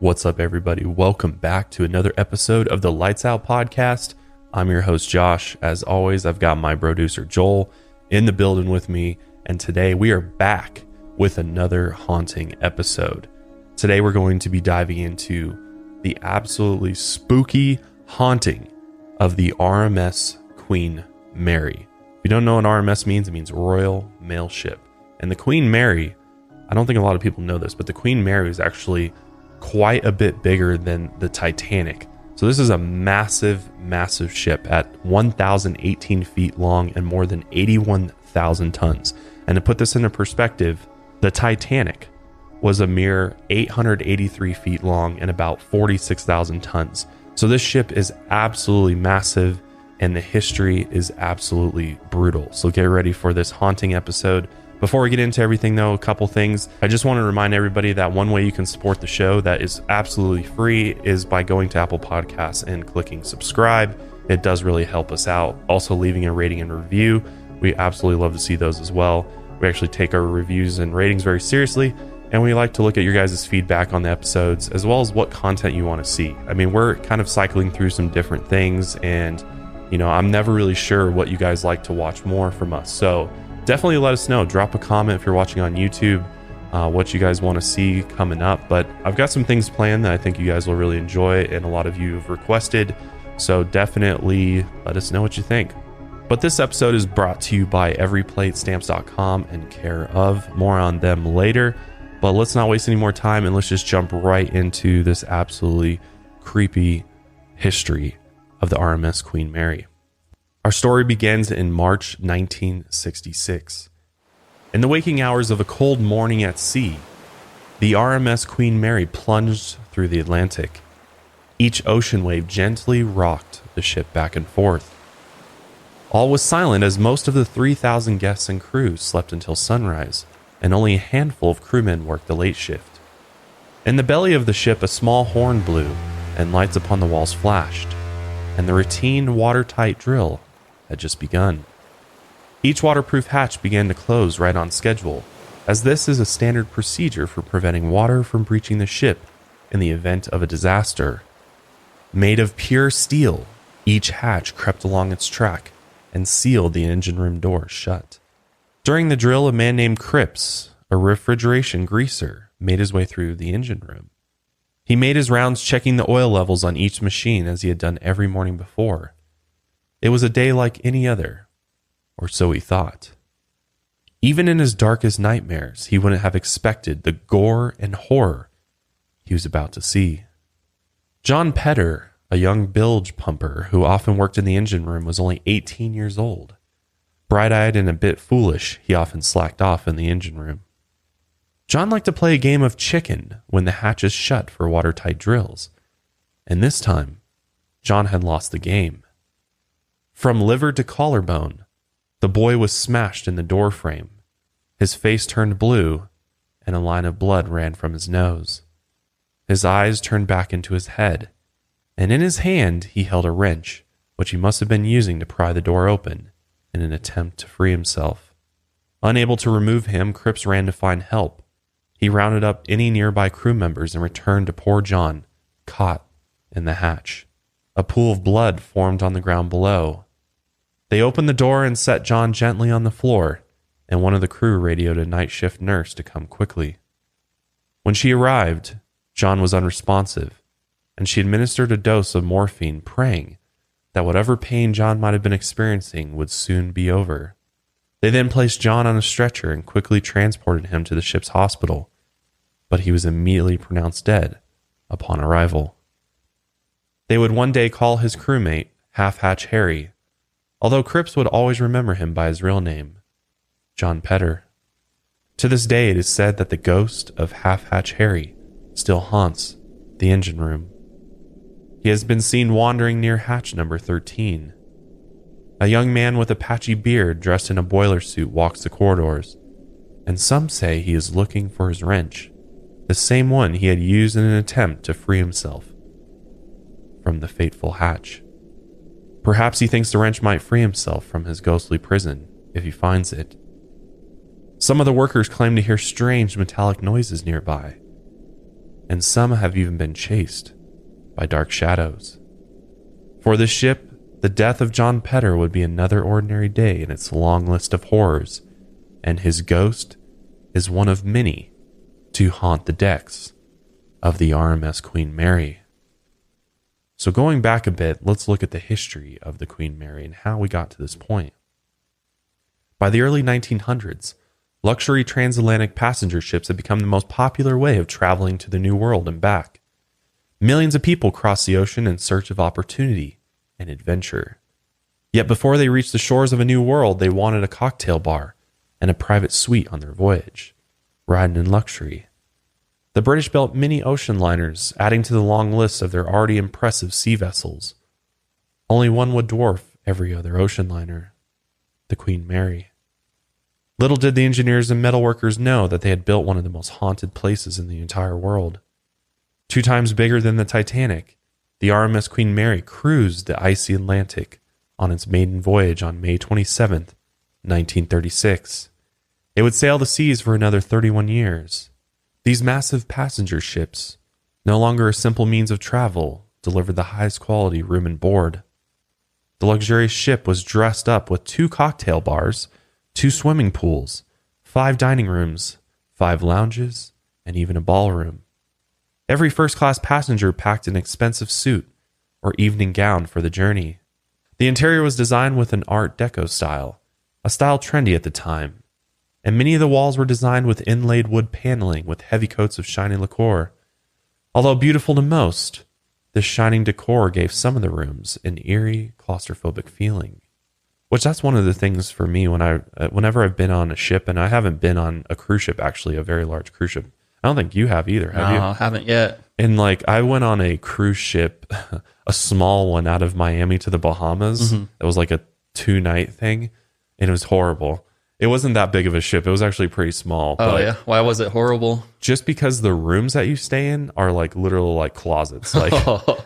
What's up, everybody? Welcome back to another episode of the Lights Out Podcast. I'm your host, Josh. As always, I've got my producer, Joel, in the building with me, and today we are back with another haunting episode. Today we're going to be diving into the absolutely spooky haunting of the RMS Queen Mary. If you don't know what RMS means, it means Royal Mail Ship. And the Queen Mary, I don't think a lot of people know this, but the Queen Mary is actually quite a bit bigger than the Titanic. So this is a massive, massive ship at 1,018 feet long and more than 81,000 tons. And to put this into perspective, the Titanic was a mere 883 feet long and about 46,000 tons. So this ship is absolutely massive and the history is absolutely brutal. So get ready for this haunting episode. Before we get into everything though, a couple things. I just want to remind everybody that one way you can support the show that is absolutely free is by going to Apple Podcasts and clicking subscribe. It does really help us out. Also leaving a rating and review. We absolutely love to see those as well. We actually take our reviews and ratings very seriously, and we like to look at your guys' feedback on the episodes as well as what content you want to see. I mean, we're kind of cycling through some different things, and I'm never really sure what you guys like to watch more from us. So definitely let us know. Drop a comment if you're watching on YouTube, what you guys want to see coming up. But I've got some things planned that I think you guys will really enjoy, and a lot of you have requested. So definitely let us know what you think. But this episode is brought to you by everyplatestamps.com and care of. More on them later. But let's not waste any more time and let's just jump right into this absolutely creepy history of the RMS Queen Mary. Our story begins in March 1966. In the waking hours of a cold morning at sea, the RMS Queen Mary plunged through the Atlantic. Each ocean wave gently rocked the ship back and forth. All was silent as most of the 3,000 guests and crew slept until sunrise, and only a handful of crewmen worked the late shift. In the belly of the ship, a small horn blew, and lights upon the walls flashed, and the routine watertight drill had just begun. Each waterproof hatch began to close right on schedule, as this is a standard procedure for preventing water from breaching the ship in the event of a disaster. Made of pure steel, each hatch crept along its track and sealed the engine room doors shut. During the drill, a man named Cripps, a refrigeration greaser, made his way through the engine room. He made his rounds checking the oil levels on each machine as he had done every morning before. It was a day like any other, or so he thought. Even in his darkest nightmares, he wouldn't have expected the gore and horror he was about to see. John Petter, a young bilge pumper who often worked in the engine room, was only 18 years old. Bright-eyed and a bit foolish, he often slacked off in the engine room. John liked to play a game of chicken when the hatches shut for watertight drills, and this time, John had lost the game. From liver to collarbone, the boy was smashed in the door frame. His face turned blue, and a line of blood ran from his nose. His eyes turned back into his head, and in his hand he held a wrench, which he must have been using to pry the door open in an attempt to free himself. Unable to remove him, Cripps ran to find help. He rounded up any nearby crew members and returned to poor John, caught in the hatch. A pool of blood formed on the ground below. They opened the door and set John gently on the floor, and one of the crew radioed a night shift nurse to come quickly. When she arrived, John was unresponsive, and she administered a dose of morphine, praying that whatever pain John might have been experiencing would soon be over. They then placed John on a stretcher and quickly transported him to the ship's hospital, but he was immediately pronounced dead upon arrival. They would one day call his crewmate Half-Hatch Harry, although Cripps would always remember him by his real name, John Petter. To this day, it is said that the ghost of Half-Hatch Harry still haunts the engine room. He has been seen wandering near hatch number 13. A young man with a patchy beard dressed in a boiler suit walks the corridors, and some say he is looking for his wrench, the same one he had used in an attempt to free himself from the fateful hatch. Perhaps he thinks the wrench might free himself from his ghostly prison if he finds it. Some of the workers claim to hear strange metallic noises nearby. and some have even been chased by dark shadows. For the ship, the death of John Petter would be another ordinary day in its long list of horrors, and his ghost is one of many to haunt the decks of the RMS Queen Mary. So going back a bit, let's look at the history of the Queen Mary and how we got to this point. By the early 1900s, luxury transatlantic passenger ships had become the most popular way of traveling to the New World and back. Millions of people crossed the ocean in search of opportunity and adventure. Yet before they reached the shores of a new world, they wanted a cocktail bar and a private suite on their voyage, riding in luxury. The British built many ocean liners, adding to the long list of their already impressive sea vessels. Only one would dwarf every other ocean liner, the Queen Mary. Little did the engineers and metalworkers know that they had built one of the most haunted places in the entire world. 2 times bigger than the Titanic, the RMS Queen Mary cruised the icy Atlantic on its maiden voyage on May 27th, 1936. It would sail the seas for another 31 years. These massive passenger ships, no longer a simple means of travel, delivered the highest quality room and board. The luxurious ship was dressed up with 2 cocktail bars, 2 swimming pools, 5 dining rooms, 5 lounges, and even a ballroom. Every first-class passenger packed an expensive suit or evening gown for the journey. The interior was designed with an Art Deco style, a style trendy at the time, and many of the walls were designed with inlaid wood paneling with heavy coats of shiny lacquer. Although beautiful to most, this shining decor gave some of the rooms an eerie, claustrophobic feeling. Which that's one of the things for me whenever I've been on a ship, and I haven't been on a cruise ship, actually, a very large cruise ship. I don't think you have either, have you? No, I haven't yet. And like, I went on a cruise ship, a small one out of Miami to the Bahamas. It was like a 2-night thing, and it was horrible. It wasn't that big of a ship. It was actually pretty small. Oh, yeah? Why was it horrible? Just because the rooms that you stay in are like literal like closets. Like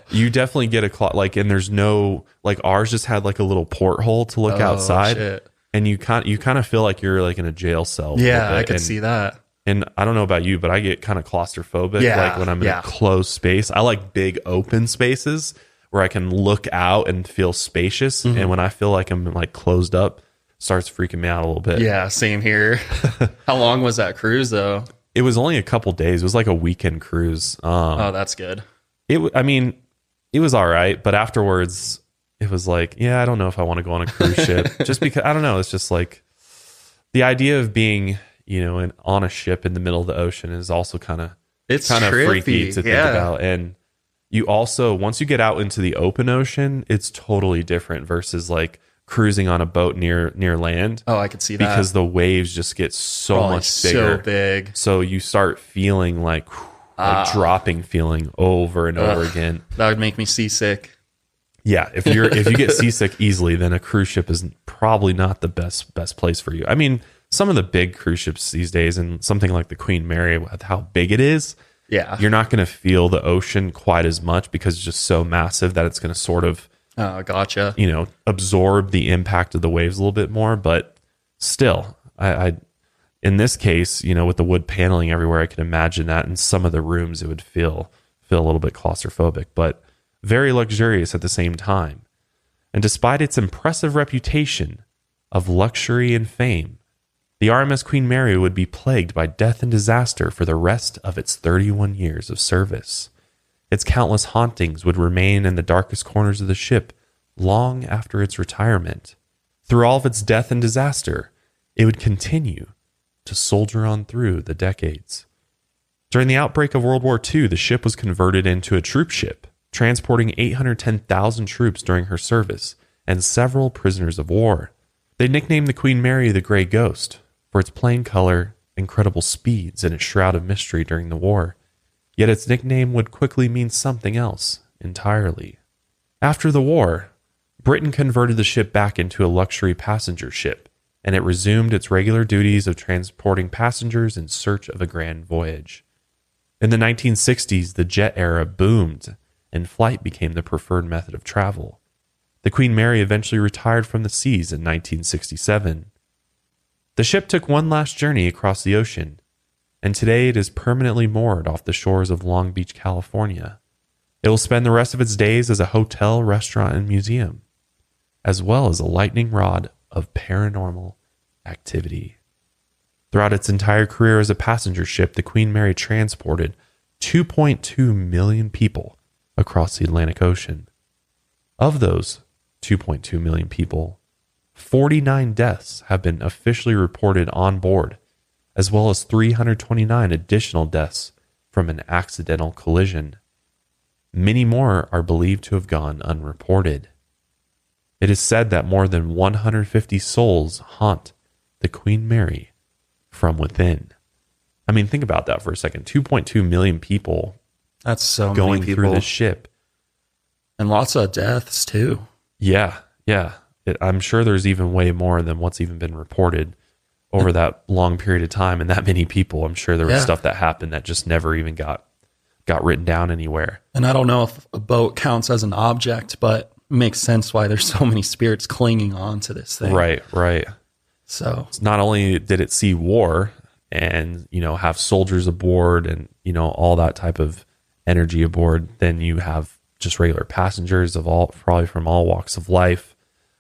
you definitely get a and there's no, like ours just had like a little porthole to look outside. Shit. And you kind of feel like you're like in a jail cell. Yeah, I could see that. And I don't know about you, but I get kind of claustrophobic. Like when I'm in a closed space. I like big open spaces where I can look out and feel spacious. And when I feel like I'm like closed up, starts freaking me out a little bit. Yeah, same here. How long was that cruise though? It was only a couple days. It was like a weekend cruise. Oh, that's good. It was all right, but afterwards it was like, yeah, I don't know if I want to go on a cruise ship. Just because, I don't know, it's just like the idea of being, on a ship in the middle of the ocean is also kind of freaky to think about. And you also, once you get out into the open ocean, it's totally different versus like cruising on a boat near land. Oh, I could see that. Because the waves just get so much bigger. So big. So you start feeling like dropping feeling over and over again. That would make me seasick. Yeah, if you get seasick easily, then a cruise ship is probably not the best place for you. I mean, some of the big cruise ships these days, and something like the Queen Mary, with how big it is, you're not going to feel the ocean quite as much because it's just so massive that it's going to sort of gotcha. Absorb the impact of the waves a little bit more. But still, I in this case, with the wood paneling everywhere, I can imagine that in some of the rooms it would feel a little bit claustrophobic, but very luxurious at the same time. And despite its impressive reputation of luxury and fame, the RMS Queen Mary would be plagued by death and disaster for the rest of its 31 years of service. Its countless hauntings would remain in the darkest corners of the ship long after its retirement. Through all of its death and disaster, it would continue to soldier on through the decades. During the outbreak of World War II, the ship was converted into a troop ship, transporting 810,000 troops during her service and several prisoners of war. They nicknamed the Queen Mary the Grey Ghost for its plain color, incredible speeds, and its shroud of mystery during the war. Yet its nickname would quickly mean something else entirely. After the war, Britain converted the ship back into a luxury passenger ship, and it resumed its regular duties of transporting passengers in search of a grand voyage. In the 1960s, the jet era boomed, and flight became the preferred method of travel. The Queen Mary eventually retired from the seas in 1967. The ship took one last journey across the ocean, and today it is permanently moored off the shores of Long Beach, California. It will spend the rest of its days as a hotel, restaurant, and museum, as well as a lightning rod of paranormal activity. Throughout its entire career as a passenger ship, the Queen Mary transported 2.2 million people across the Atlantic Ocean. Of those 2.2 million people, 49 deaths have been officially reported on board, as well as 329 additional deaths from an accidental collision. Many more are believed to have gone unreported. It is said that more than 150 souls haunt the Queen Mary from within. I mean, think about that for a second. 2.2 million people. That's so going many people. through this ship. And lots of deaths too. Yeah. I'm sure there's even way more than what's even been reported over that long period of time and that many people. I'm sure there was stuff that happened that just never even got written down anywhere. And I don't know if a boat counts as an object, but it makes sense why there's so many spirits clinging on to this thing. Right. So not only did it see war and, have soldiers aboard and, all that type of energy aboard, then you have just regular passengers probably from all walks of life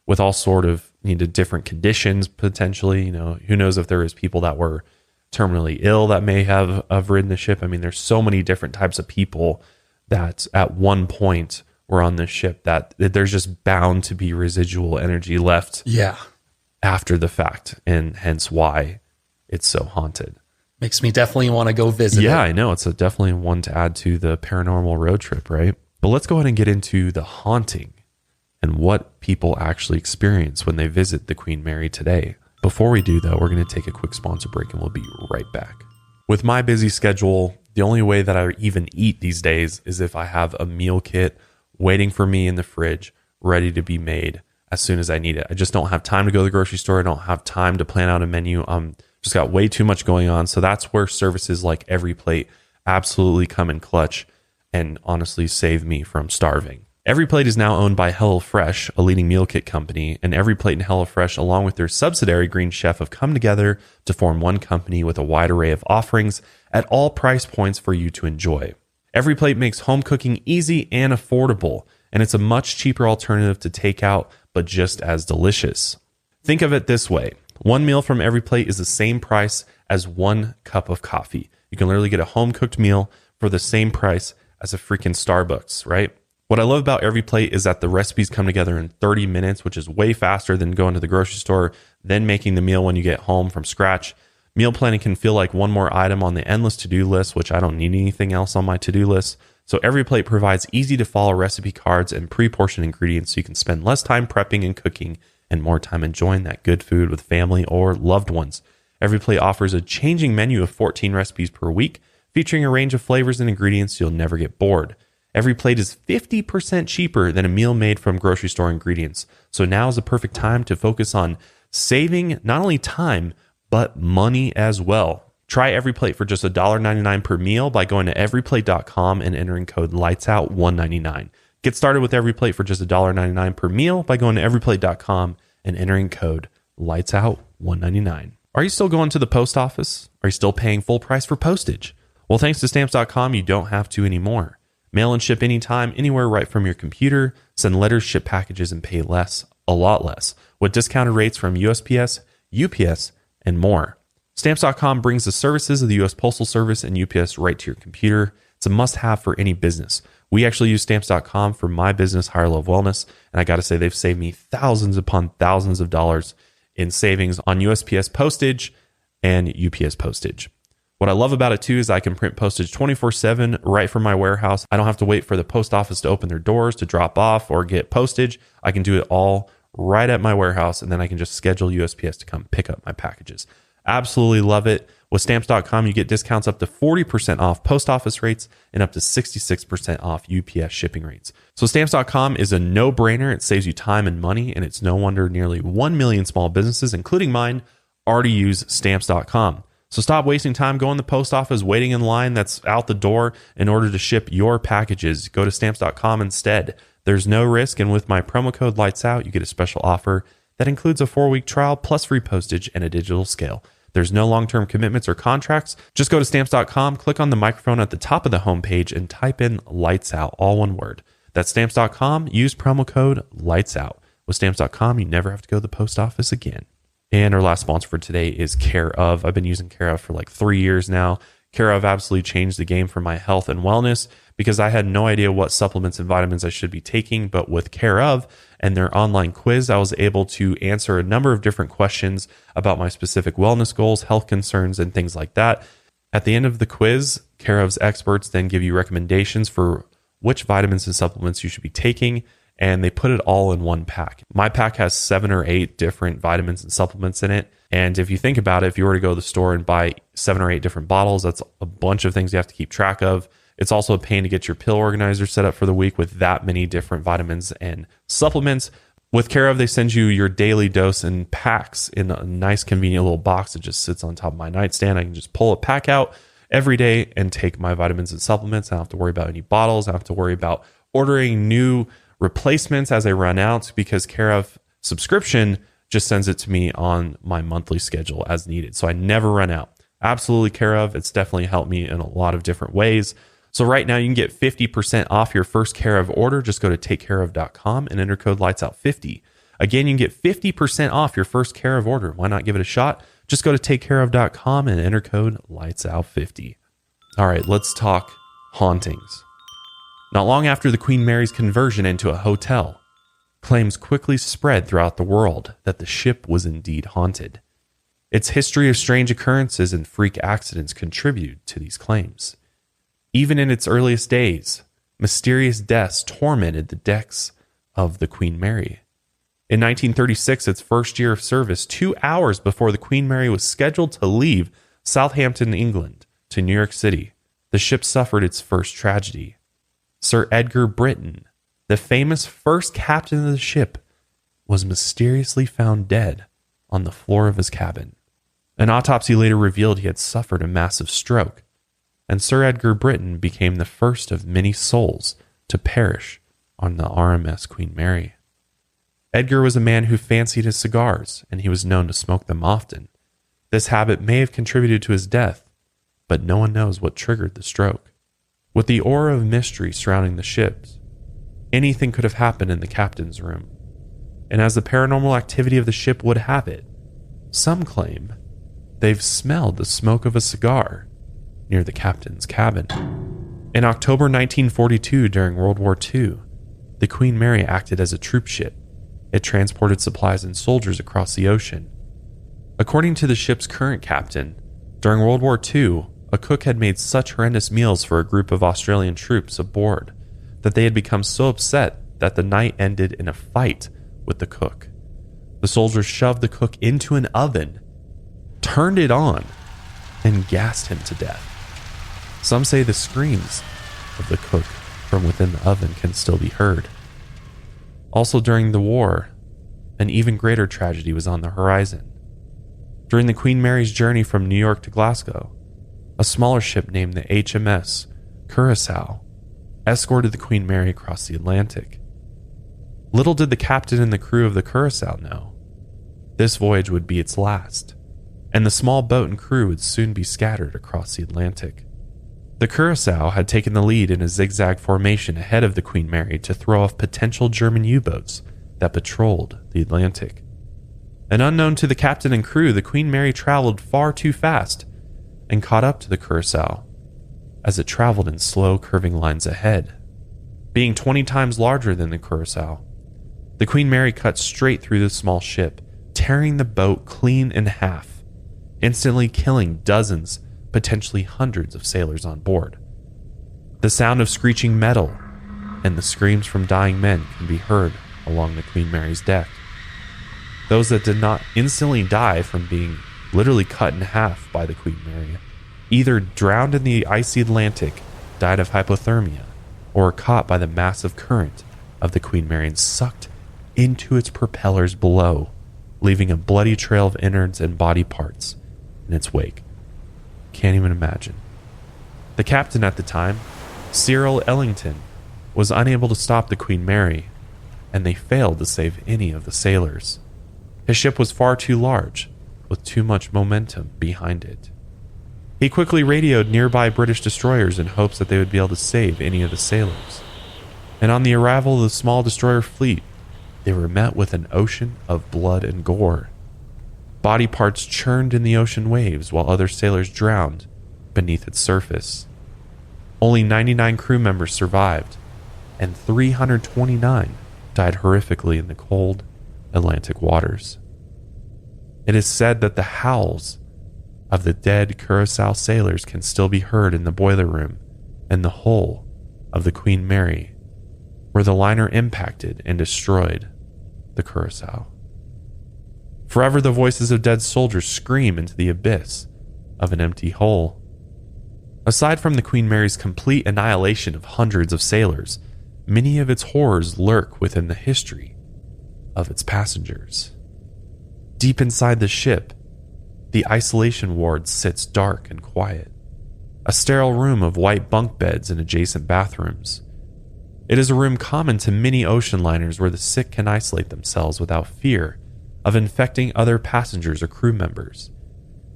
with all sort of different conditions potentially. Who knows if there was people that were terminally ill that may have ridden the ship. I mean, there's so many different types of people that at one point were on this ship that there's just bound to be residual energy left after the fact, and hence why it's so haunted. Makes me definitely want to go visit it. Yeah, I know. It's definitely one to add to the paranormal road trip, right? But let's go ahead and get into the haunting and what people actually experience when they visit the Queen Mary today. Before we do, though, we're going to take a quick sponsor break and we'll be right back. With my busy schedule, the only way that I even eat these days is if I have a meal kit waiting for me in the fridge, ready to be made as soon as I need it. I just don't have time to go to the grocery store. I don't have time to plan out a menu. Just got way too much going on. So that's where services like Every Plate absolutely come in clutch and honestly save me from starving. Every Plate is now owned by HelloFresh, a leading meal kit company, and Every Plate and HelloFresh, along with their subsidiary Green Chef, have come together to form one company with a wide array of offerings at all price points for you to enjoy. Every Plate makes home cooking easy and affordable, and it's a much cheaper alternative to takeout, but just as delicious. Think of it this way. One meal from Every Plate is the same price as 1 cup of coffee. You can literally get a home-cooked meal for the same price as a freaking Starbucks, right? What I love about Every Plate is that the recipes come together in 30 minutes, which is way faster than going to the grocery store, then making the meal when you get home from scratch. Meal planning can feel like one more item on the endless to-do list, which I don't need anything else on my to-do list. So Every Plate provides easy-to-follow recipe cards and pre-portioned ingredients so you can spend less time prepping and cooking and more time enjoying that good food with family or loved ones. Every Plate offers a changing menu of 14 recipes per week, featuring a range of flavors and ingredients so you'll never get bored. Every Plate is 50% cheaper than a meal made from grocery store ingredients. So now is the perfect time to focus on saving not only time, but money as well. Try Every Plate for just $1.99 per meal by going to everyplate.com and entering code LIGHTSOUT199. Get started with Every Plate for just $1.99 per meal by going to everyplate.com and entering code LIGHTSOUT199. Are you still going to the post office? Are you still paying full price for postage? Well, thanks to Stamps.com, you don't have to anymore. Mail and ship anytime, anywhere right from your computer. Send letters, ship packages, and pay less, a lot less, with discounted rates from USPS, UPS, and more. Stamps.com brings the services of the U.S. Postal Service and UPS right to your computer. It's a must-have for any business. We actually use Stamps.com for my business, Higher Love Wellness, and I got to say they've saved me thousands upon thousands of dollars in savings on USPS postage and UPS postage. What I love about it too is I can print postage 24/7 right from my warehouse. I don't have to wait for the post office to open their doors to drop off or get postage. I can do it all right at my warehouse, and then I can just schedule USPS to come pick up my packages. Absolutely love it. With Stamps.com, you get discounts up to 40% off post office rates and up to 66% off UPS shipping rates. So Stamps.com is a no-brainer. It saves you time and money, and it's no wonder nearly 1 million small businesses, including mine, already use Stamps.com. So stop wasting time going to the post office, waiting in line that's out the door in order to ship your packages. Go to Stamps.com instead. There's no risk, and with my promo code LIGHTSOUT, you get a special offer that includes a 4-week trial plus free postage and a digital scale. There's no long-term commitments or contracts. Just go to Stamps.com, click on the microphone at the top of the homepage, and type in Lights Out, all one word. That's Stamps.com. Use promo code Lights Out. With Stamps.com, you never have to go to the post office again. And our last sponsor for today is Care Of. I've been using Care Of for like 3 years now. Care Of absolutely changed the game for my health and wellness because I had no idea what supplements and vitamins I should be taking. But with Care Of and their online quiz, I was able to answer a number of different questions about my specific wellness goals, health concerns, and things like that. At the end of the quiz, Care Of's experts then give you recommendations for which vitamins and supplements you should be taking, and they put it all in one pack. My pack has 7 or 8 different vitamins and supplements in it. And if you think about it, if you were to go to the store and buy 7 or 8 different bottles, that's a bunch of things you have to keep track of. It's also a pain to get your pill organizer set up for the week with that many different vitamins and supplements. With Care Of, they send you your daily dose in packs in a nice, convenient little box that just sits on top of my nightstand. I can just pull a pack out every day and take my vitamins and supplements. I don't have to worry about any bottles. I don't have to worry about ordering new replacements as they run out because Care Of subscription just sends it to me on my monthly schedule as needed. So I never run out. Absolutely Care Of. It's definitely helped me in a lot of different ways. So right now you can get 50% off your first Care Of order. Just go to takecareof.com and enter code LIGHTSOUT50. Again, you can get 50% off your first Care Of order. Why not give it a shot? Just go to takecareof.com and enter code LIGHTSOUT50. All right, let's talk hauntings. Not long after the Queen Mary's conversion into a hotel, claims quickly spread throughout the world that the ship was indeed haunted. Its history of strange occurrences and freak accidents contributed to these claims. Even in its earliest days, mysterious deaths tormented the decks of the Queen Mary. In 1936, its first year of service, 2 hours before the Queen Mary was scheduled to leave Southampton, England, to New York City, the ship suffered its first tragedy. Sir Edgar Britton, the famous first captain of the ship, was mysteriously found dead on the floor of his cabin. An autopsy later revealed he had suffered a massive stroke, and Sir Edgar Britton became the first of many souls to perish on the RMS Queen Mary. Edgar was a man who fancied his cigars, and he was known to smoke them often. This habit may have contributed to his death, but no one knows what triggered the stroke. With the aura of mystery surrounding the ships, anything could have happened in the captain's room. And as the paranormal activity of the ship would have it, some claim they've smelled the smoke of a cigar near the captain's cabin. In October 1942, during World War II, the Queen Mary acted as a troop ship. It transported supplies and soldiers across the ocean. According to the ship's current captain, during World War II, a cook had made such horrendous meals for a group of Australian troops aboard that they had become so upset that the night ended in a fight with the cook. The soldiers shoved the cook into an oven, turned it on, and gassed him to death. Some say the screams of the cook from within the oven can still be heard. Also during the war, an even greater tragedy was on the horizon. During the Queen Mary's journey from New York to Glasgow, a smaller ship named the HMS Curaçao escorted the Queen Mary across the Atlantic. Little did the captain and the crew of the Curaçao know, this voyage would be its last, and the small boat and crew would soon be scattered across the Atlantic. The Curaçao had taken the lead in a zigzag formation ahead of the Queen Mary to throw off potential German U-boats that patrolled the Atlantic. And unknown to the captain and crew, the Queen Mary traveled far too fast and caught up to the Curaçao as it traveled in slow, curving lines ahead. Being 20 times larger than the Curaçao, the Queen Mary cut straight through the small ship, tearing the boat clean in half, instantly killing dozens, potentially hundreds of sailors on board. The sound of screeching metal and the screams from dying men can be heard along the Queen Mary's deck. Those that did not instantly die from being literally cut in half by the Queen Mary either drowned in the icy Atlantic, died of hypothermia, or were caught by the massive current of the Queen Mary and sucked into its propellers below, leaving a bloody trail of innards and body parts in its wake. Can't even imagine. The captain at the time, Cyril Ellington, was unable to stop the Queen Mary, and they failed to save any of the sailors. His ship was far too large, with too much momentum behind it. He quickly radioed nearby British destroyers in hopes that they would be able to save any of the sailors. And on the arrival of the small destroyer fleet, they were met with an ocean of blood and gore. Body parts churned in the ocean waves while other sailors drowned beneath its surface. Only 99 crew members survived, and 329 died horrifically in the cold Atlantic waters. It is said that the howls of the dead Curacao sailors can still be heard in the boiler room and the hull of the Queen Mary, where the liner impacted and destroyed the Curacao. Forever the voices of dead soldiers scream into the abyss of an empty hull. Aside from the Queen Mary's complete annihilation of hundreds of sailors, many of its horrors lurk within the history of its passengers. Deep inside the ship, the isolation ward sits dark and quiet, a sterile room of white bunk beds and adjacent bathrooms. It is a room common to many ocean liners where the sick can isolate themselves without fear of infecting other passengers or crew members.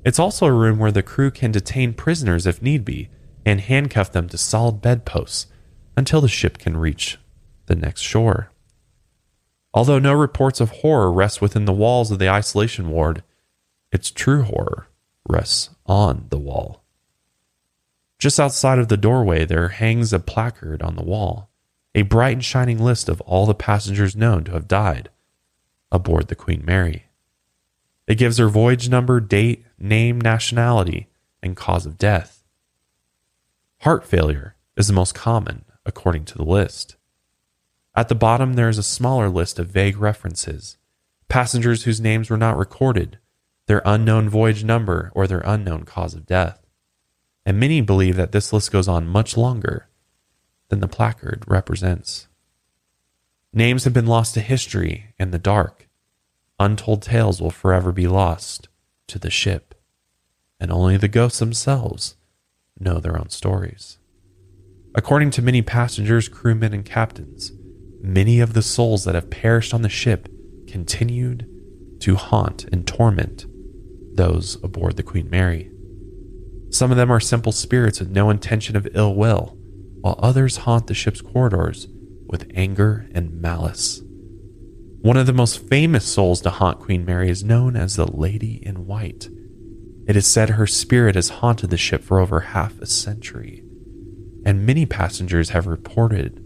It's also a room where the crew can detain prisoners if need be and handcuff them to solid bedposts until the ship can reach the next shore. Although no reports of horror rest within the walls of the isolation ward, its true horror rests on the wall. Just outside of the doorway, there hangs a placard on the wall, a bright and shining list of all the passengers known to have died aboard the Queen Mary. It gives her voyage number, date, name, nationality, and cause of death. Heart failure is the most common, according to the list. At the bottom, there is a smaller list of vague references, passengers whose names were not recorded, their unknown voyage number, or their unknown cause of death. And many believe that this list goes on much longer than the placard represents. Names have been lost to history and the dark. Untold tales will forever be lost to the ship, and only the ghosts themselves know their own stories. According to many passengers, crewmen, and captains, many of the souls that have perished on the ship continued to haunt and torment those aboard the Queen Mary. Some of them are simple spirits with no intention of ill will, while others haunt the ship's corridors with anger and malice. One of the most famous souls to haunt Queen Mary is known as the Lady in White. It is said her spirit has haunted the ship for over half a century, and many passengers have reported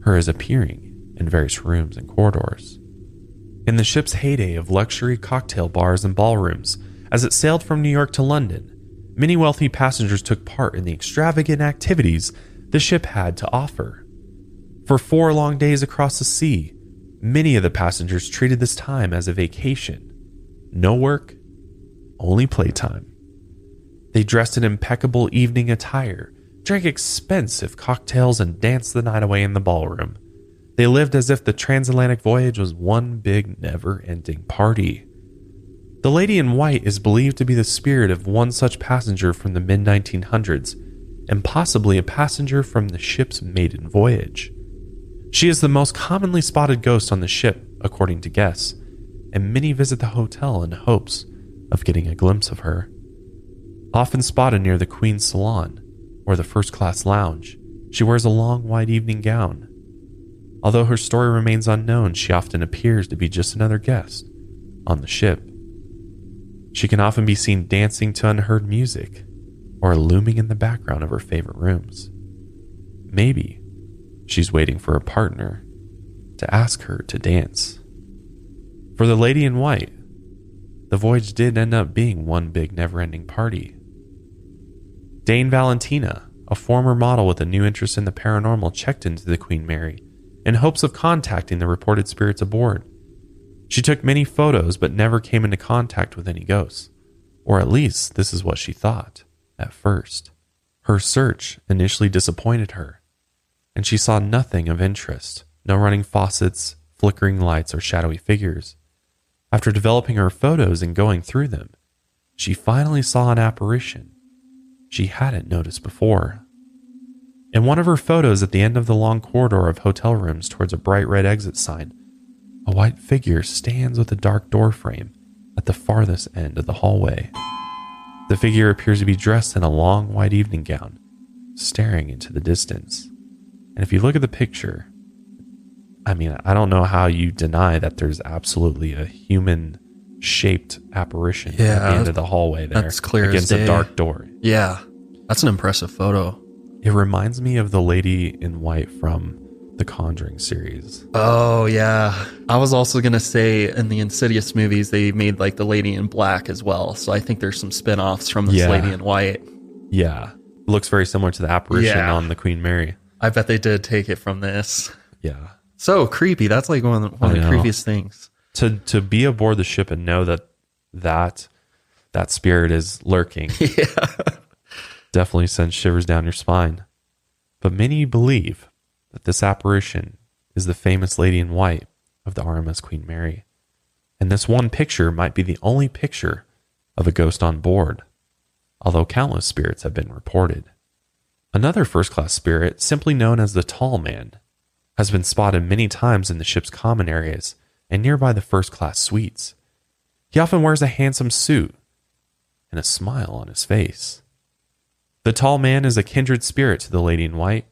her as appearing in various rooms and corridors. In the ship's heyday of luxury cocktail bars and ballrooms, as it sailed from New York to London, many wealthy passengers took part in the extravagant activities the ship had to offer. For 4 long days across the sea, many of the passengers treated this time as a vacation. No work, only playtime. They dressed in impeccable evening attire, drank expensive cocktails, and danced the night away in the ballroom. They lived as if the transatlantic voyage was one big, never-ending party. The Lady in White is believed to be the spirit of one such passenger from the mid-1900s, and possibly a passenger from the ship's maiden voyage. She is the most commonly spotted ghost on the ship, according to guests, and many visit the hotel in hopes of getting a glimpse of her. Often spotted near the Queen's Salon or the first-class lounge, she wears a long white evening gown. Although her story remains unknown, she often appears to be just another guest on the ship. She can often be seen dancing to unheard music or looming in the background of her favorite rooms. Maybe she's waiting for a partner to ask her to dance. For the Lady in White, the voyage did end up being one big never-ending party. Dane Valentina, a former model with a new interest in the paranormal, checked into the Queen Mary in hopes of contacting the reported spirits aboard. She took many photos but never came into contact with any ghosts, or at least this is what she thought at first. Her search initially disappointed her, and she saw nothing of interest, no running faucets, flickering lights, or shadowy figures. After developing her photos and going through them, she finally saw an apparition she hadn't noticed before. In one of her photos at the end of the long corridor of hotel rooms towards a bright red exit sign, a white figure stands with a dark door frame at the farthest end of the hallway. The figure appears to be dressed in a long white evening gown, staring into the distance. And if you look at the picture, I mean, I don't know how you deny that there's absolutely a human-shaped apparition at the end of the hallway there. That's clear against as day. a dark door. Yeah, that's an impressive photo. It reminds me of the lady in white from the Conjuring series. Oh, yeah. I was also going to say in the Insidious movies, they made like the lady in black as well. So I think there's some spin-offs from this lady in white. Yeah. Looks very similar to the apparition on the Queen Mary. I bet they did take it from this. Yeah. So creepy. That's like one of the creepiest things. To be aboard the ship and know that spirit is lurking. Yeah. Definitely sends shivers down your spine. But many believe that this apparition is the famous lady in white of the RMS Queen Mary. And this one picture might be the only picture of a ghost on board, although countless spirits have been reported. Another first-class spirit, simply known as the Tall Man, has been spotted many times in the ship's common areas and nearby the first-class suites. He often wears a handsome suit and a smile on his face. The Tall Man is a kindred spirit to the Lady in White,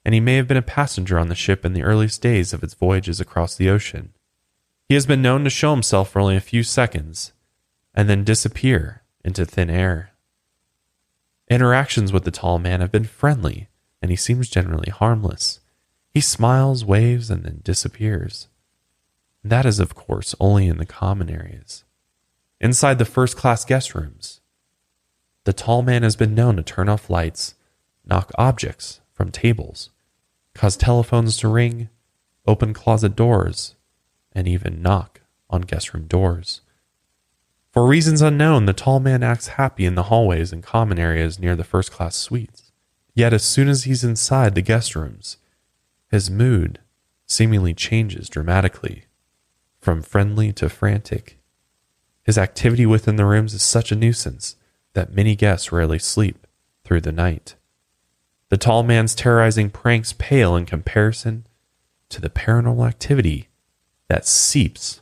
and he may have been a passenger on the ship in the earliest days of its voyages across the ocean. He has been known to show himself for only a few seconds and then disappear into thin air. Interactions with the Tall Man have been friendly, and he seems generally harmless. He smiles, waves, and then disappears. That is, of course, only in the common areas. Inside the first-class guest rooms, the Tall Man has been known to turn off lights, knock objects from tables, cause telephones to ring, open closet doors, and even knock on guest room doors. For reasons unknown, the Tall Man acts happy in the hallways and common areas near the first-class suites. Yet as soon as he's inside the guest rooms, his mood seemingly changes dramatically, from friendly to frantic. His activity within the rooms is such a nuisance that many guests rarely sleep through the night. The Tall Man's terrorizing pranks pale in comparison to the paranormal activity that seeps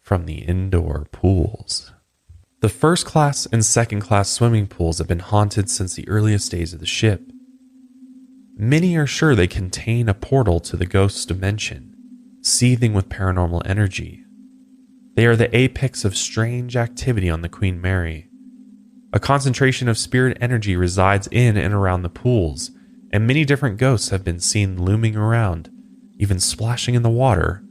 from the indoor pools. The first-class and second-class swimming pools have been haunted since the earliest days of the ship. Many are sure they contain a portal to the ghost dimension, seething with paranormal energy. They are the apex of strange activity on the Queen Mary. A concentration of spirit energy resides in and around the pools, and many different ghosts have been seen looming around, even splashing in the water,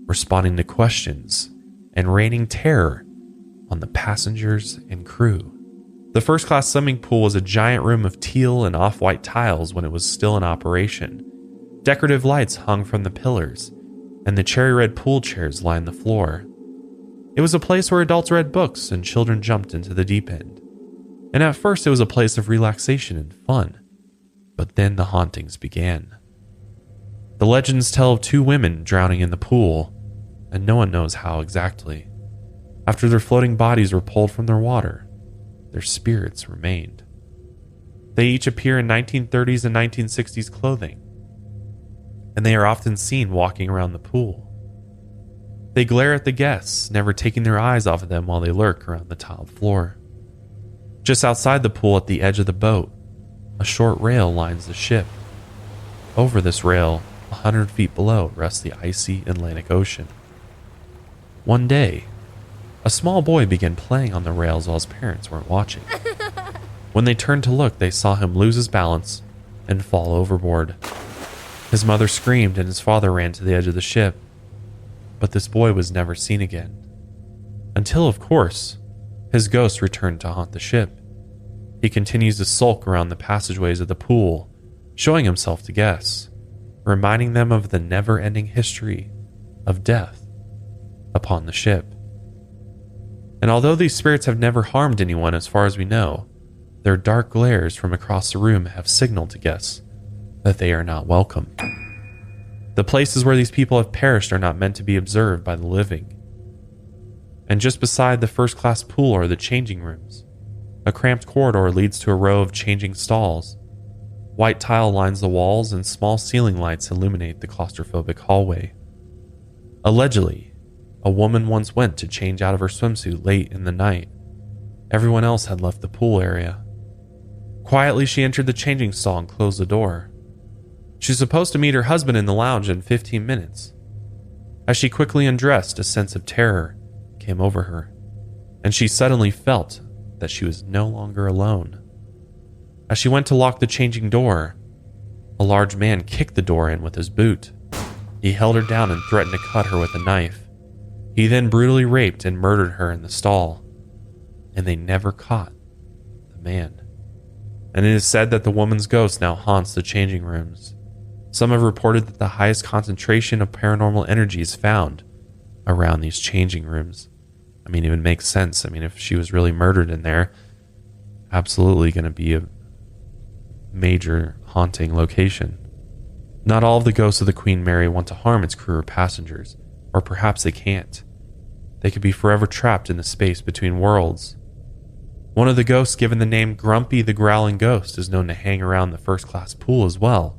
responding to questions, and raining terror on the passengers and crew. The first-class swimming pool was a giant room of teal and off-white tiles when it was still in operation. Decorative lights hung from the pillars, and the cherry-red pool chairs lined the floor. It was a place where adults read books and children jumped into the deep end. And at first it was a place of relaxation and fun, but then the hauntings began. The legends tell of two women drowning in the pool, and no one knows how exactly. After their floating bodies were pulled from their water, their spirits remained. They each appear in 1930s and 1960s clothing, and they are often seen walking around the pool. They glare at the guests, never taking their eyes off of them while they lurk around the tiled floor. Just outside the pool at the edge of the boat, a short rail lines the ship. Over this rail, 100 feet below, rests the icy Atlantic Ocean. One day, a small boy began playing on the rails while his parents weren't watching. When they turned to look, they saw him lose his balance and fall overboard. His mother screamed and his father ran to the edge of the ship, but this boy was never seen again. Until, of course, his ghost returned to haunt the ship. He continues to sulk around the passageways of the pool, showing himself to guests, reminding them of the never-ending history of death upon the ship. And although these spirits have never harmed anyone as far as we know, their dark glares from across the room have signaled to guests that they are not welcome. The places where these people have perished are not meant to be observed by the living. And just beside the first-class pool are the changing rooms. A cramped corridor leads to a row of changing stalls. White tile lines the walls and small ceiling lights illuminate the claustrophobic hallway. Allegedly, A woman once went to change out of her swimsuit late in the night. Everyone else had left the pool area. Quietly, she entered the changing stall and closed the door. She's supposed to meet her husband in the lounge in 15 minutes. As she quickly undressed, a sense of terror came over her, and she suddenly felt that she was no longer alone. As she went to lock the changing door, a large man kicked the door in with his boot. He held her down and threatened to cut her with a knife. He then brutally raped and murdered her in the stall, and they never caught the man. And it is said that the woman's ghost now haunts the changing rooms. Some have reported that the highest concentration of paranormal energy is found around these changing rooms. I mean, it would make sense. I mean, if she was really murdered in there, absolutely going to be a major haunting location. Not all of the ghosts of the Queen Mary want to harm its crew or passengers, or perhaps they can't. They could be forever trapped in the space between worlds. One of the ghosts, given the name Grumpy the Growling Ghost, is known to hang around the first-class pool as well.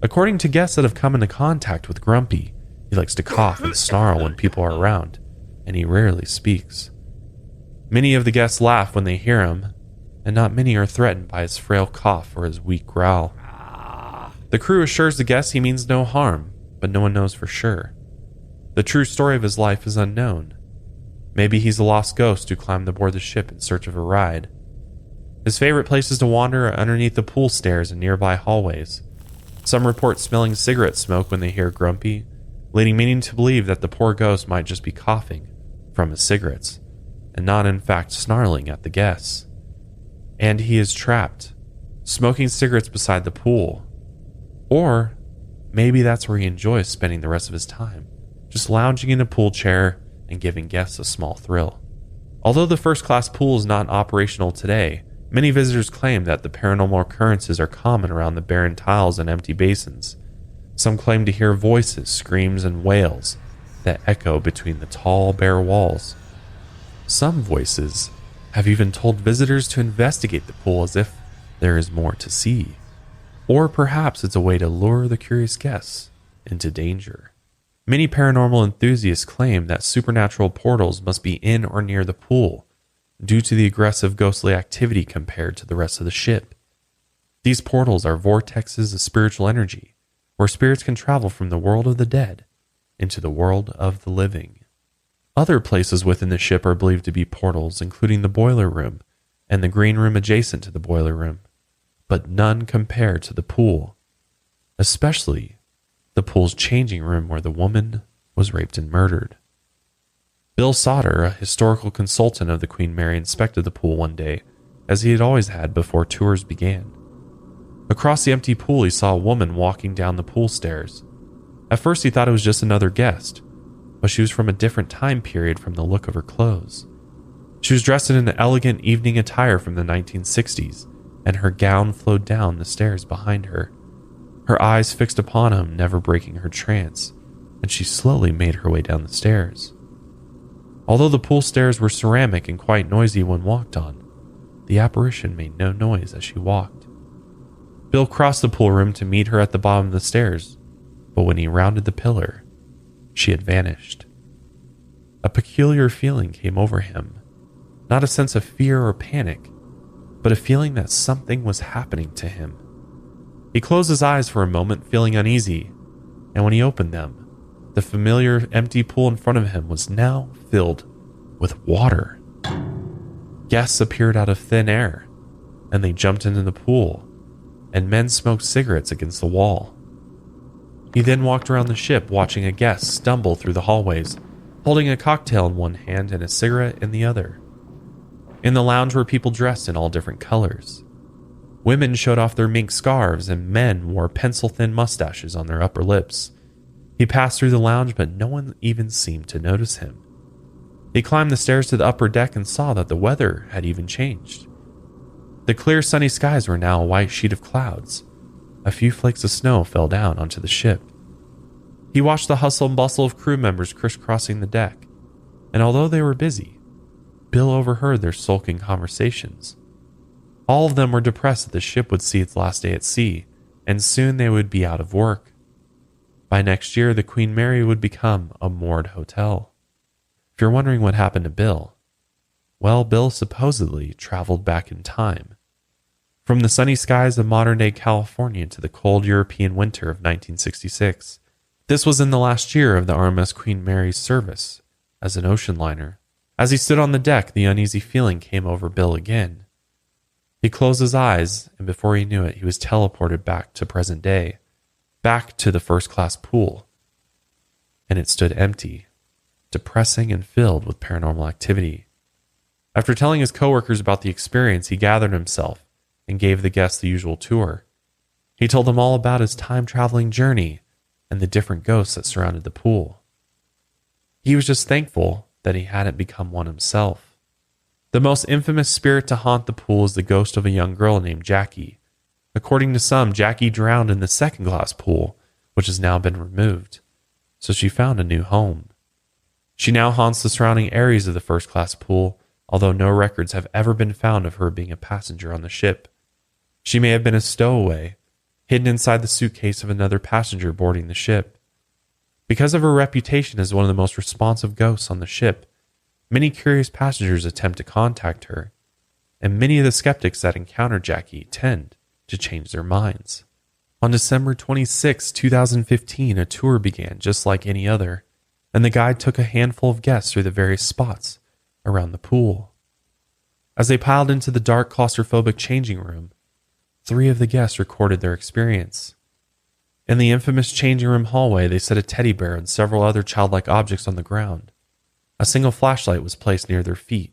According to guests that have come into contact with Grumpy, he likes to cough and snarl when people are around, and he rarely speaks. Many of the guests laugh when they hear him, and not many are threatened by his frail cough or his weak growl. The crew assures the guests he means no harm, but no one knows for sure. The true story of his life is unknown. Maybe he's a lost ghost who climbed aboard the ship in search of a ride. His favorite places to wander are underneath the pool stairs and nearby hallways. Some report smelling cigarette smoke when they hear Grumpy, leading many to believe that the poor ghost might just be coughing from his cigarettes, and not in fact snarling at the guests. And he is trapped, smoking cigarettes beside the pool. Or maybe that's where he enjoys spending the rest of his time, just lounging in a pool chair and giving guests a small thrill. Although the first-class pool is not operational today, many visitors claim that the paranormal occurrences are common around the barren tiles and empty basins. Some claim to hear voices, screams, and wails that echo between the tall, bare walls. Some voices have even told visitors to investigate the pool as if there is more to see. Or perhaps it's a way to lure the curious guests into danger. Many paranormal enthusiasts claim that supernatural portals must be in or near the pool due to the aggressive ghostly activity compared to the rest of the ship. These portals are vortexes of spiritual energy, where spirits can travel from the world of the dead into the world of the living. Other places within the ship are believed to be portals, including the boiler room and the green room adjacent to the boiler room, but none compare to the pool, especially the pool's changing room where the woman was raped and murdered. Bill Sauter, a historical consultant of the Queen Mary, inspected the pool one day, as he had always had before tours began. Across the empty pool, he saw a woman walking down the pool stairs. At first, he thought it was just another guest, but she was from a different time period from the look of her clothes. She was dressed in an elegant evening attire from the 1960s, and her gown flowed down the stairs behind her. Her eyes fixed upon him, never breaking her trance, and she slowly made her way down the stairs. Although the pool stairs were ceramic and quite noisy when walked on, the apparition made no noise as she walked. Bill crossed the pool room to meet her at the bottom of the stairs, but when he rounded the pillar, she had vanished. A peculiar feeling came over him, not a sense of fear or panic, but a feeling that something was happening to him. He closed his eyes for a moment, feeling uneasy, and when he opened them, the familiar empty pool in front of him was now filled with water. Guests appeared out of thin air, and they jumped into the pool, and men smoked cigarettes against the wall. He then walked around the ship, watching a guest stumble through the hallways, holding a cocktail in one hand and a cigarette in the other. In the lounge were people dressed in all different colors. Women showed off their mink scarves, and men wore pencil-thin mustaches on their upper lips. He passed through the lounge, but no one even seemed to notice him. He climbed the stairs to the upper deck and saw that the weather had even changed. The clear sunny skies were now a white sheet of clouds. A few flakes of snow fell down onto the ship. He watched the hustle and bustle of crew members crisscrossing the deck, and although they were busy, Bill overheard their sulking conversations. All of them were depressed that the ship would see its last day at sea, and soon they would be out of work. By next year, the Queen Mary would become a moored hotel. If you're wondering what happened to Bill, well, Bill supposedly traveled back in time. From the sunny skies of modern-day California to the cold European winter of 1966. This was in the last year of the RMS Queen Mary's service as an ocean liner. As he stood on the deck, the uneasy feeling came over Bill again. He closed his eyes, and before he knew it, he was teleported back to present day, back to the first-class pool. And it stood empty, depressing and filled with paranormal activity. After telling his coworkers about the experience, he gathered himself and gave the guests the usual tour. He told them all about his time-traveling journey and the different ghosts that surrounded the pool. He was just thankful that he hadn't become one himself. The most infamous spirit to haunt the pool is the ghost of a young girl named Jackie. According to some, Jackie drowned in the second-class pool, which has now been removed, so she found a new home. She now haunts the surrounding areas of the first-class pool, although no records have ever been found of her being a passenger on the ship. She may have been a stowaway, hidden inside the suitcase of another passenger boarding the ship. Because of her reputation as one of the most responsive ghosts on the ship, many curious passengers attempt to contact her, and many of the skeptics that encounter Jackie tend to change their minds. On December 26, 2015, a tour began just like any other, and the guide took a handful of guests through the various spots around the pool. As they piled into the dark, claustrophobic changing room, 3 of the guests recorded their experience. In the infamous changing room hallway, they set a teddy bear and several other childlike objects on the ground. A single flashlight was placed near their feet,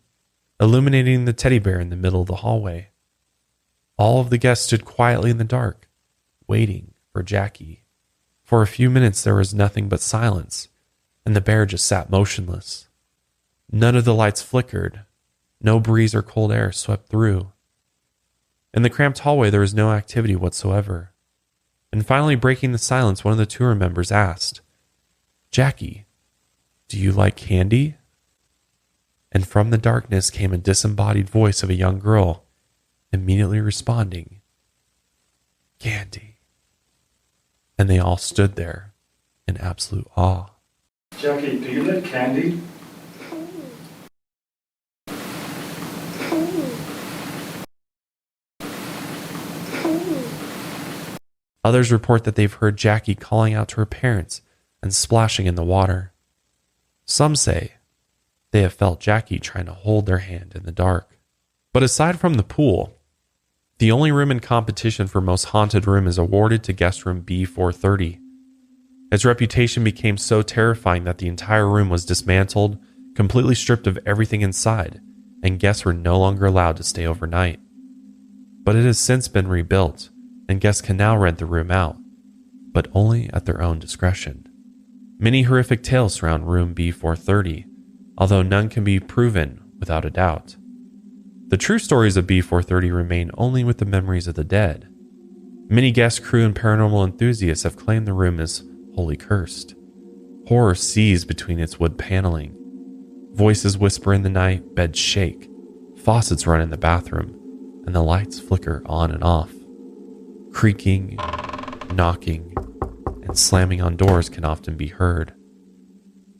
illuminating the teddy bear in the middle of the hallway. All of the guests stood quietly in the dark, waiting for Jackie. For a few minutes there was nothing but silence, and the bear just sat motionless. None of the lights flickered. No breeze or cold air swept through. In the cramped hallway there was no activity whatsoever. And finally, breaking the silence, one of the tour members asked, "Jackie, do you like candy?" And from the darkness came a disembodied voice of a young girl, immediately responding, "Candy." And they all stood there in absolute awe. "Jackie, do you like candy?" Others report that they've heard Jackie calling out to her parents and splashing in the water. Some say they have felt Jackie trying to hold their hand in the dark. But aside from the pool, the only room in competition for most haunted room is awarded to guest room B430. Its reputation became so terrifying that the entire room was dismantled, completely stripped of everything inside, and guests were no longer allowed to stay overnight. But it has since been rebuilt, and guests can now rent the room out, but only at their own discretion. Many horrific tales surround room B430, although none can be proven without a doubt. The true stories of B430 remain only with the memories of the dead. Many guest crew and paranormal enthusiasts have claimed the room is wholly cursed. Horror seethes between its wood paneling. Voices whisper in the night, beds shake, faucets run in the bathroom, and the lights flicker on and off. Creaking, knocking, and slamming on doors can often be heard.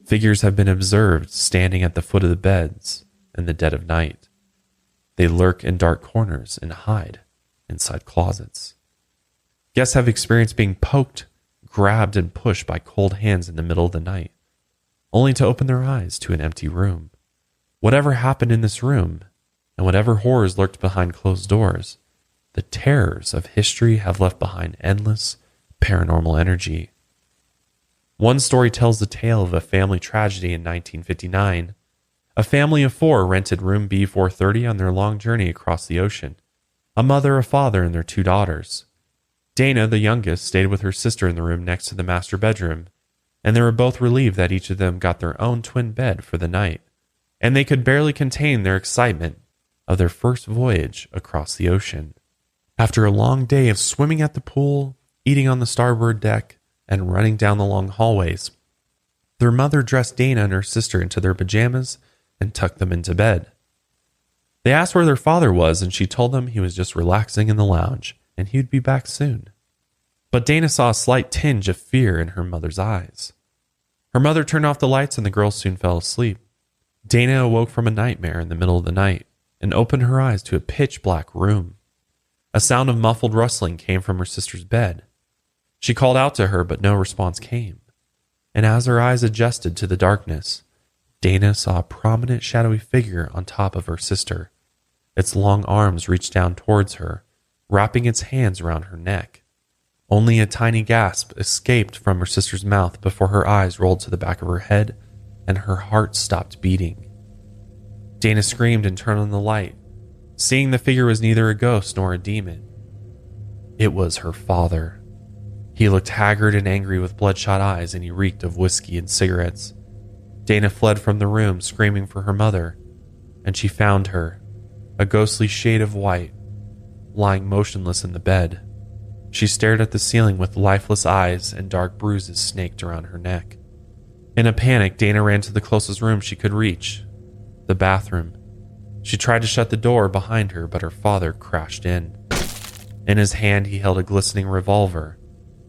Figures have been observed standing at the foot of the beds in the dead of night. They lurk in dark corners and hide inside closets. Guests have experienced being poked, grabbed, and pushed by cold hands in the middle of the night, only to open their eyes to an empty room. Whatever happened in this room, and whatever horrors lurked behind closed doors, the terrors of history have left behind endless paranormal energy. One story tells the tale of a family tragedy in 1959. A family of 4 rented room B430 on their long journey across the ocean. A mother, a father, and their 2 daughters. Dana, the youngest, stayed with her sister in the room next to the master bedroom, and they were both relieved that each of them got their own twin bed for the night, and they could barely contain their excitement of their first voyage across the ocean. After a long day of swimming at the pool, eating on the starboard deck, and running down the long hallways, their mother dressed Dana and her sister into their pajamas and tucked them into bed. They asked where their father was, and she told them he was just relaxing in the lounge, and he would be back soon. But Dana saw a slight tinge of fear in her mother's eyes. Her mother turned off the lights, and the girls soon fell asleep. Dana awoke from a nightmare in the middle of the night and opened her eyes to a pitch black room. A sound of muffled rustling came from her sister's bed. She called out to her, but no response came. And as her eyes adjusted to the darkness, Dana saw a prominent shadowy figure on top of her sister. Its long arms reached down towards her, wrapping its hands around her neck. Only a tiny gasp escaped from her sister's mouth before her eyes rolled to the back of her head and her heart stopped beating. Dana screamed and turned on the light, seeing the figure was neither a ghost nor a demon. It was her father. He looked haggard and angry with bloodshot eyes, and he reeked of whiskey and cigarettes. Dana fled from the room, screaming for her mother, and she found her, a ghostly shade of white, lying motionless in the bed. She stared at the ceiling with lifeless eyes, and dark bruises snaked around her neck. In a panic, Dana ran to the closest room she could reach, the bathroom. She tried to shut the door behind her, but her father crashed in. In his hand, he held a glistening revolver,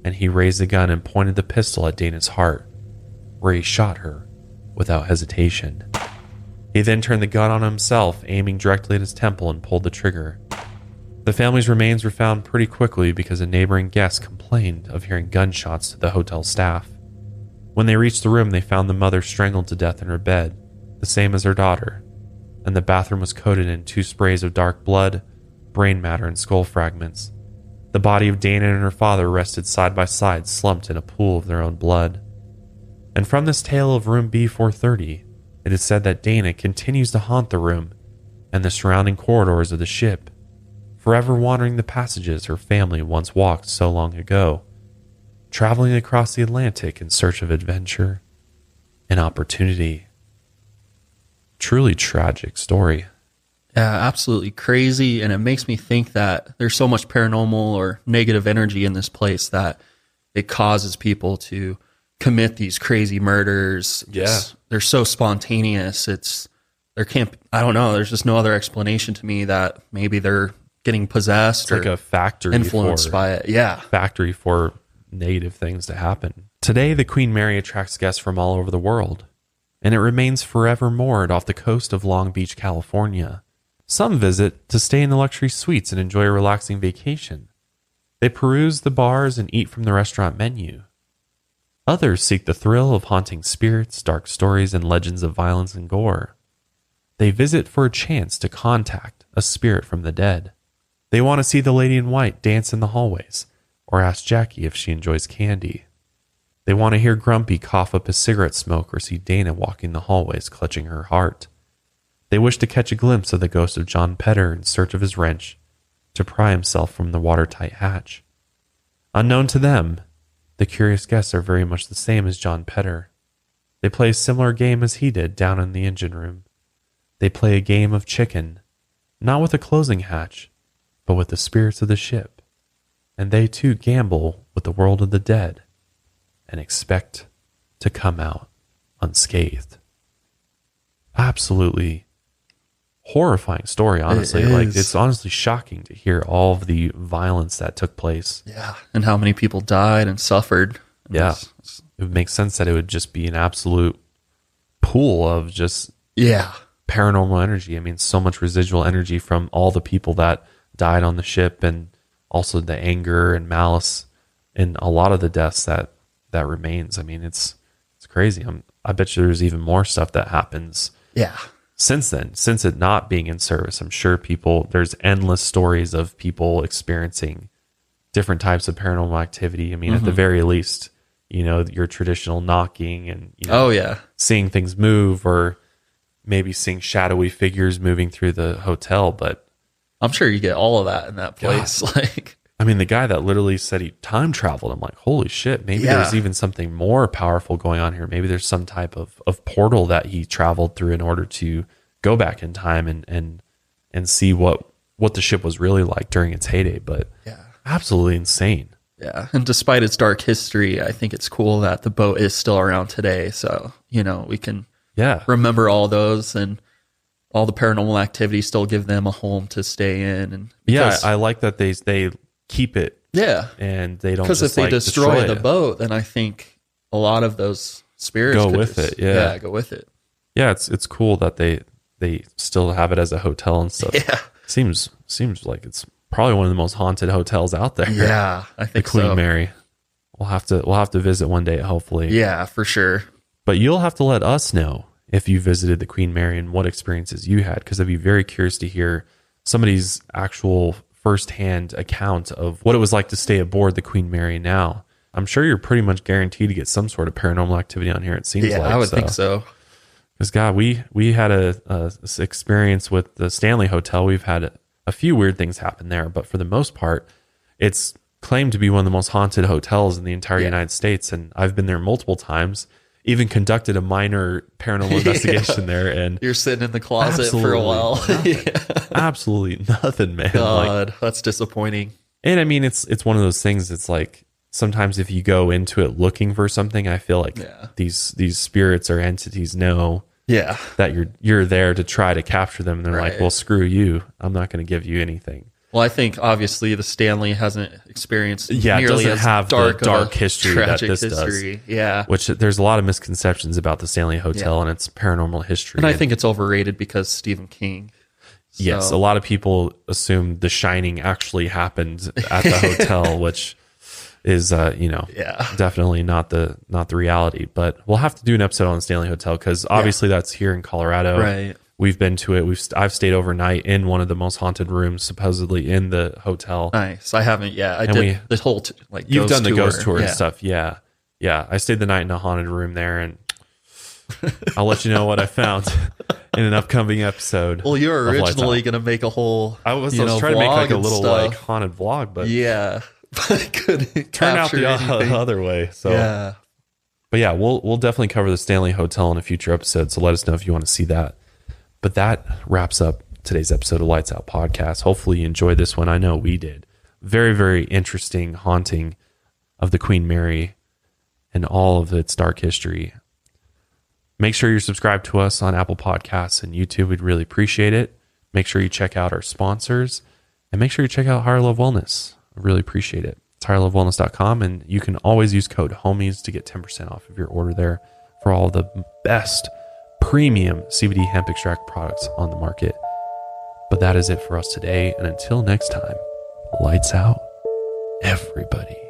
and he raised the gun and pointed the pistol at Dana's heart, where he shot her without hesitation. He then turned the gun on himself, aiming directly at his temple, and pulled the trigger. The family's remains were found pretty quickly because a neighboring guest complained of hearing gunshots to the hotel staff. When they reached the room, they found the mother strangled to death in her bed, the same as her daughter, and the bathroom was coated in 2 sprays of dark blood, brain matter, and skull fragments. The body of Dana and her father rested side by side, slumped in a pool of their own blood. And from this tale of room B430, it is said that Dana continues to haunt the room and the surrounding corridors of the ship, forever wandering the passages her family once walked so long ago, traveling across the Atlantic in search of adventure and opportunity. Truly tragic story. Yeah, absolutely crazy. And it makes me think that there's so much paranormal or negative energy in this place that it causes people to commit these crazy murders. Yeah. They're so spontaneous. I don't know. There's just no other explanation to me that maybe they're getting possessed It's like a factory influenced by it. Yeah. Factory for negative things to happen. Today, the Queen Mary attracts guests from all over the world, and it remains forever moored off the coast of Long Beach, California. Some visit to stay in the luxury suites and enjoy a relaxing vacation. They peruse the bars and eat from the restaurant menu. Others seek the thrill of haunting spirits, dark stories, and legends of violence and gore. They visit for a chance to contact a spirit from the dead. They want to see the lady in white dance in the hallways, or ask Jackie if she enjoys candy. They want to hear Grumpy cough up his cigarette smoke or see Dana walking the hallways clutching her heart. They wish to catch a glimpse of the ghost of John Petter in search of his wrench to pry himself from the watertight hatch. Unknown to them, the curious guests are very much the same as John Petter. They play a similar game as he did down in the engine room. They play a game of chicken, not with a closing hatch, but with the spirits of the ship. And they too gamble with the world of the dead and expect to come out unscathed. Absolutely horrifying story, honestly. It's honestly shocking to hear all of the violence that took place. Yeah. And how many people died and suffered. Yeah. It would make sense that it would just be an absolute pool of just paranormal energy. I mean, so much residual energy from all the people that died on the ship, and also the anger and malice in a lot of the deaths that remains. I mean, it's crazy. I bet you there's even more stuff that happens. Yeah. Since then, since it not being in service, I'm sure there's endless stories of people experiencing different types of paranormal activity. I mean, at the very least, your traditional knocking and, seeing things move, or maybe seeing shadowy figures moving through the hotel. But I'm sure you get all of that in that place. I mean, the guy that literally said he time traveled, I'm like, holy shit, maybe there's even something more powerful going on here. Maybe there's some type of portal that he traveled through in order to go back in time and see what the ship was really like during its heyday. But absolutely insane. Yeah. And despite its dark history, I think it's cool that the boat is still around today. So, we can remember all those, and all the paranormal activity, still give them a home to stay in. And I like that they keep it. Yeah. And they don't, because if they destroy the boat, then I think a lot of those spirits go with it. Yeah. Go with it. Yeah, it's cool that they still have it as a hotel and stuff. Yeah. Seems like it's probably one of the most haunted hotels out there. Yeah, I think the Queen so. Mary. We'll have to visit one day, hopefully. Yeah, for sure. But you'll have to let us know if you visited the Queen Mary and what experiences you had, because I'd be very curious to hear somebody's actual firsthand account of what it was like to stay aboard the Queen Mary. Now, I'm sure you're pretty much guaranteed to get some sort of paranormal activity on here. It seems like. Yeah, I would think so. Because God, we had a experience with the Stanley Hotel. We've had a few weird things happen there, but for the most part, it's claimed to be one of the most haunted hotels in the entire United States. And I've been there multiple times, even conducted a minor paranormal investigation there. And you're sitting in the closet for a while. Absolutely nothing, man. God, that's disappointing. And I mean, it's one of those things. It's like sometimes if you go into it looking for something, I feel like these spirits or entities know that you're there to try to capture them. And they're like, well, screw you. I'm not going to give you anything. Well, I think obviously the Stanley hasn't experienced nearly it doesn't as have the dark history that this history. does. Yeah. Which there's a lot of misconceptions about the Stanley Hotel and its paranormal history. And I think it's overrated because Stephen King. So. Yes, a lot of people assume The Shining actually happened at the hotel, which is definitely not the reality. But we'll have to do an episode on the Stanley Hotel because obviously that's here in Colorado. Right. We've been to it. I've stayed overnight in one of the most haunted rooms, supposedly in the hotel. Nice. I haven't yet. I did the whole you've done the ghost tour and stuff. Yeah. I stayed the night in a haunted room there, and I'll let you know what I found in an upcoming episode. Well, you were originally going to make a whole. I was trying to make like a little like haunted vlog, but but I couldn't turn out the other way. So but yeah, we'll definitely cover the Stanley Hotel in a future episode. So let us know if you want to see that. But that wraps up today's episode of Lights Out Podcast. Hopefully you enjoyed this one. I know we did. Very, very interesting haunting of the Queen Mary and all of its dark history. Make sure you're subscribed to us on Apple Podcasts and YouTube. We'd really appreciate it. Make sure you check out our sponsors and make sure you check out Higher Love Wellness. I really appreciate it. It's higherlovewellness.com, and you can always use code HOMIES to get 10% off of your order there for all the best premium CBD hemp extract products on the market. But that is it for us today. And until next time, lights out, everybody.